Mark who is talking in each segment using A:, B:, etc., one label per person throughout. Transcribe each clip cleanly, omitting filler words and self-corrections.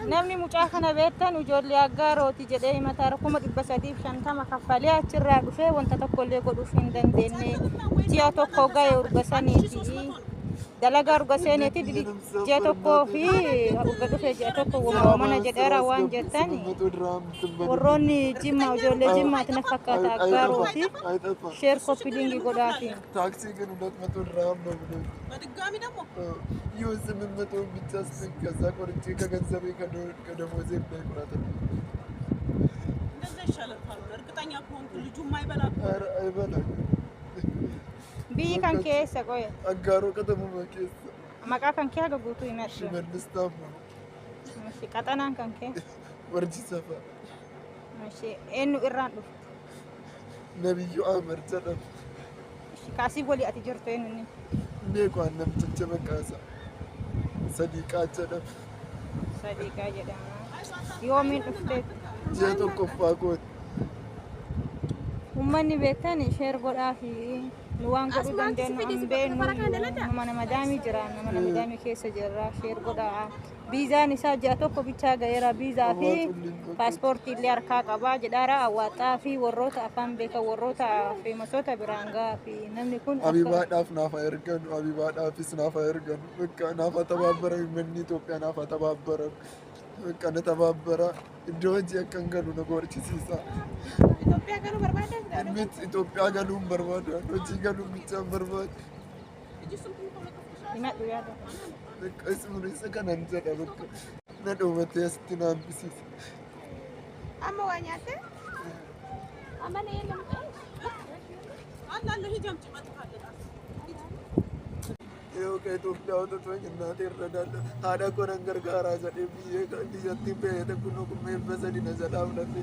A: namni mucaa kana beektan ijoollee aggaarooti jedhee himataa rakkuma 350 kaffalee achirraa dhufee wanta tokkollee godhuuf hin dandeenye ji'a tokko ga'e urgasaniiti dalagaa urgaseeniiti ji'a tokkoo fi urga dhufee ji'a tokko mana jedheera waan jettani warroonni jimmaa ijoollee jimmaatti na fakkaata aggaarooti sheer koppiliingi godhaafi
B: taaksii kan 200 dirham ነው በድጋሚ ደግሞ ይወስም 100 ብቻ ከዛ ቆርጬ ከገንዘቤ ከደሞዜ እንዳይቆራጥ እንደዛ ይሻላል እርግጠኛ ከሆንኩ ልጁ ማይበላ አይበላ
A: bii kan keessa qoye
B: aggaaroo qatamuma keessa
A: maqaa kan kee haga guutuu himadhu
B: shimallistaama
A: qaxanaan kan kee
B: warji safa
A: eenyu irraan dhufu
B: nabiyyu amar jedhama
A: kaasii walii ati jirtu eenyuni
B: beekwaan namticha maqaasa sadiiqaa jedhama
A: sadiiqaa jedhama yoomiin dhufteetu
B: ji'a tokkoffaa kooti
A: ummanni beektan sheer godhaa fi nu waan godhuu dandeenyu hambeennu nama namadaamii jira nama namadaamii keessa jirra sheer godhaa biizaan isaa ji'a tokko bichaa ga'eera biizaa fi paaspoortii illee harkaa qabaa jedhaara awwaaxaa fi warroota afaan beekan warroota feemasoota biraan gahaa fi namni kun
B: abibaadhaaf naafa erganu abibaadhaafis naafa erganu bakka naafa tabaabara manni Itoophiyaa naafa tabaabara bakka na tabaabara iddoo hojii akkan galu na gorchisiisa
A: Itoophiyaa galuu barbaada
B: miti Itoophiyaa galuun barbaada hojii galuun bichaan barbaada
A: himadhu yaada
B: ismuun isa kanan jedha bakka na dhoobatee asitti na hambisiisa
A: amma waa nyaatte amma na yeelamte allaala hijamti maxxaadha
B: yoo ka Itoophiyaa otoo nyaatee irra daalla haadha koo nan gargaaraa jedhee biyyattiin beeyate kunoo kummee basadi na jalaa fudhatte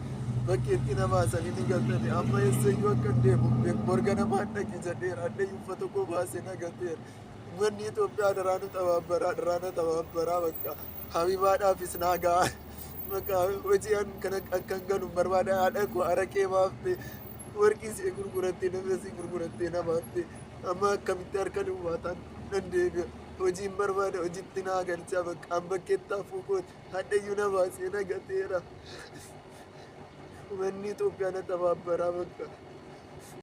B: bakki itti na baasanii ni galtate amma eessayyuu akka deemu borga namaan dhaqi jedheera addayyuu uffata koo baasee na gateera manni Itoophiyaa daraanu tabaabaraa bakka habibaadhaafis naa ga'a bakka hojii kana akkan galu barbaada haadha koo araqee baaftee warqii see gurgurattee nama see gurgurattee na baaftee amma akkamitti harka duwwaataan dandeebi'a hojiin barbaada hojiitti naa galchaa bakka an bakkeetti hafuu kooti hadhayyuu na baasee na gateera manni Itoophiyaa na tabaabaraa bakka